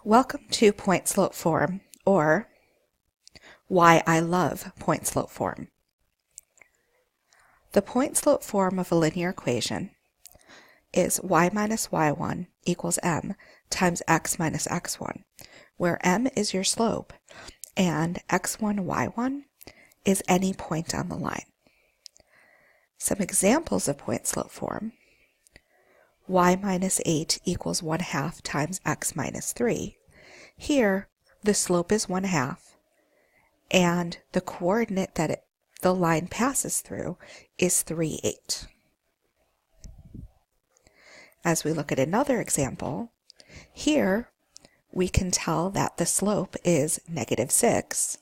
Welcome to point slope form, or why I love point slope form. The point slope form of a linear equation is y minus y1 equals m times x minus x1, where m is your slope and x1, y1 is any point on the line. Some examples of point slope form: y minus 8 equals 1/2 times x minus 3. Here, the slope is 1/2, and the coordinate that the line passes through is 3, 8. As we look at another example, here we can tell that the slope is -6,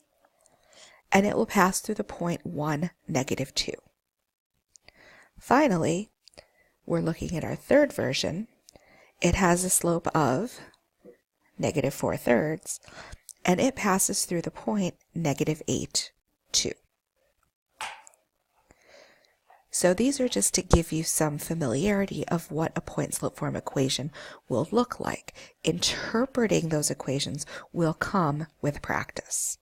and it will pass through the point 1, -2. Finally, we're looking at our third version. It has a slope of -4/3, and it passes through the point -8, 2. So these are just to give you some familiarity of what a point slope form equation will look like. Interpreting those equations will come with practice.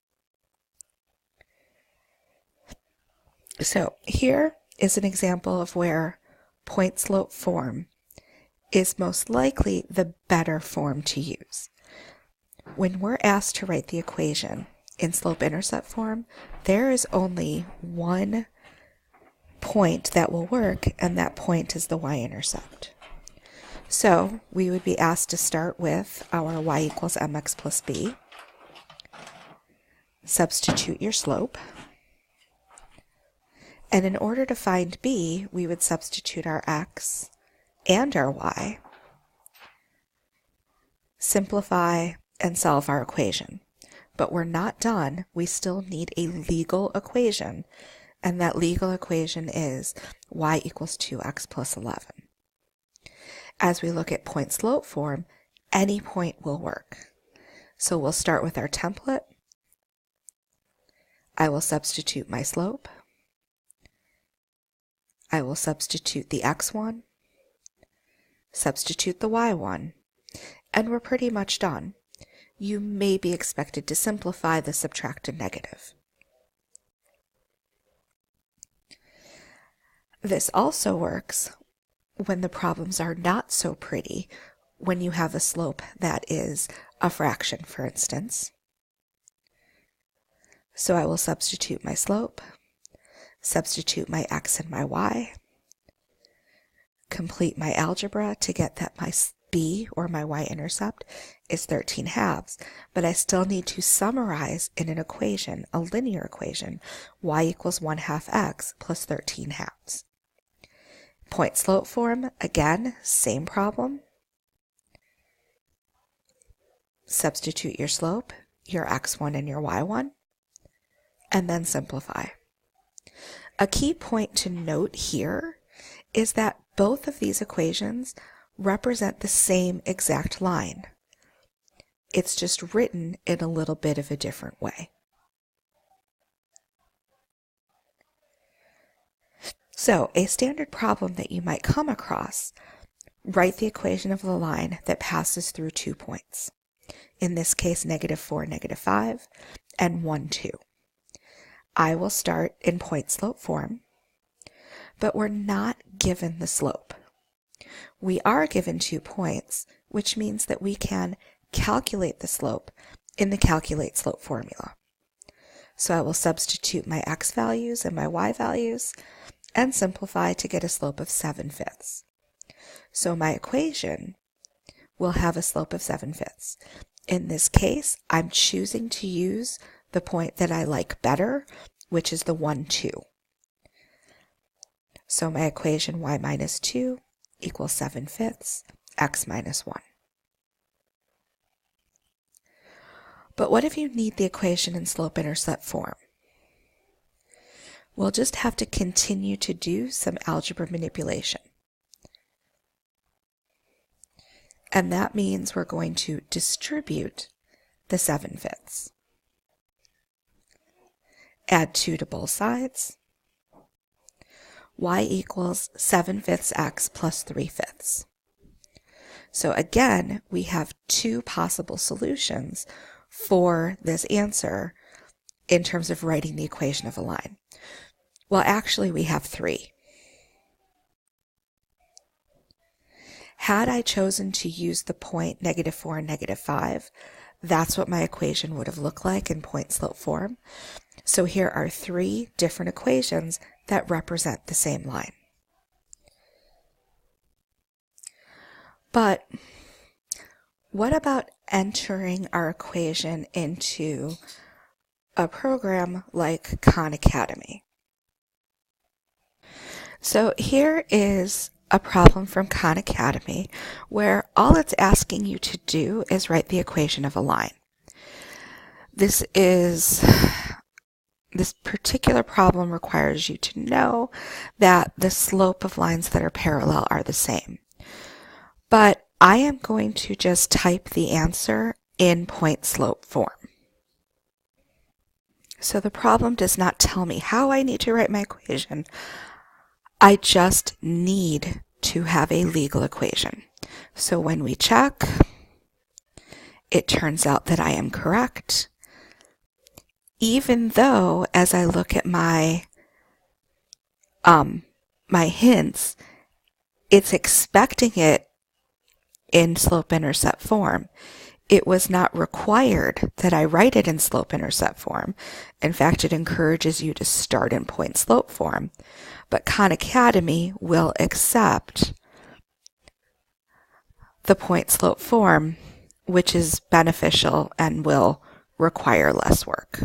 So here is an example of where point slope form is most likely the better form to use. When we're asked to write the equation in slope-intercept form, there is only one point that will work, and that point is the y-intercept. So we would be asked to start with our y equals mx plus b, substitute your slope, and in order to find b, we would substitute our x and our y, simplify, and solve our equation. But we're not done. We still need a legal equation, and that legal equation is y equals 2x plus 11. As we look at point slope form, any point will work. So we'll start with our template. I will substitute my slope. I will substitute the x1, substitute the y1, and we're pretty much done. You may be expected to simplify the subtract and negative. This also works when the problems are not so pretty, when you have a slope that is a fraction, for instance. So I will substitute my slope, substitute my x and my y, complete my algebra to get that my b, or my y-intercept, is 13/2, but I still need to summarize in an equation, a linear equation, y equals 1/2 x plus 13/2. Point slope form, again, same problem. Substitute your slope, your x1 and your y1, and then simplify. A key point to note here is that both of these equations represent the same exact line. It's just written in a little bit of a different way. So, a standard problem that you might come across: write the equation of the line that passes through 2 points. In this case, -4, -5, and 1, 2. I will start in point slope form, but we're not given the slope. We are given 2 points, which means that we can calculate the slope in the calculate slope formula. So I will substitute my x values and my y values and simplify to get a slope of 7/5. So my equation will have a slope of 7/5. In this case, I'm choosing to use the point that I like better, which is the 1, 2. So my equation y minus 2 equals 7/5 x minus 1. But what if you need the equation in slope-intercept form? We'll just have to continue to do some algebra manipulation. And that means we're going to distribute the 7/5. Add 2 to both sides. Y equals 7/5 x plus 3/5. So again, we have two possible solutions for this answer in terms of writing the equation of a line. Well, actually, we have three. Had I chosen to use the point -4 and -5, that's what my equation would have looked like in point-slope form. So here are three different equations that represent the same line. But what about entering our equation into a program like Khan Academy? So here is a problem from Khan Academy where all it's asking you to do is write the equation of a line. This particular problem requires you to know that the slope of lines that are parallel are the same. But I am going to just type the answer in point-slope form. So the problem does not tell me how I need to write my equation. I just need to have a legal equation. So when we check, it turns out that I am correct, even though as I look at my hints, it's expecting it in slope-intercept form. It was not required that I write it in slope-intercept form. In fact, it encourages you to start in point-slope form. But Khan Academy will accept the point-slope form, which is beneficial and will require less work.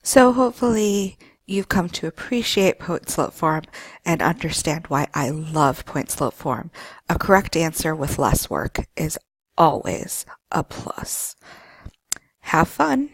So hopefully you've come to appreciate point-slope form and understand why I love point-slope form. A correct answer with less work is always a plus. Have fun!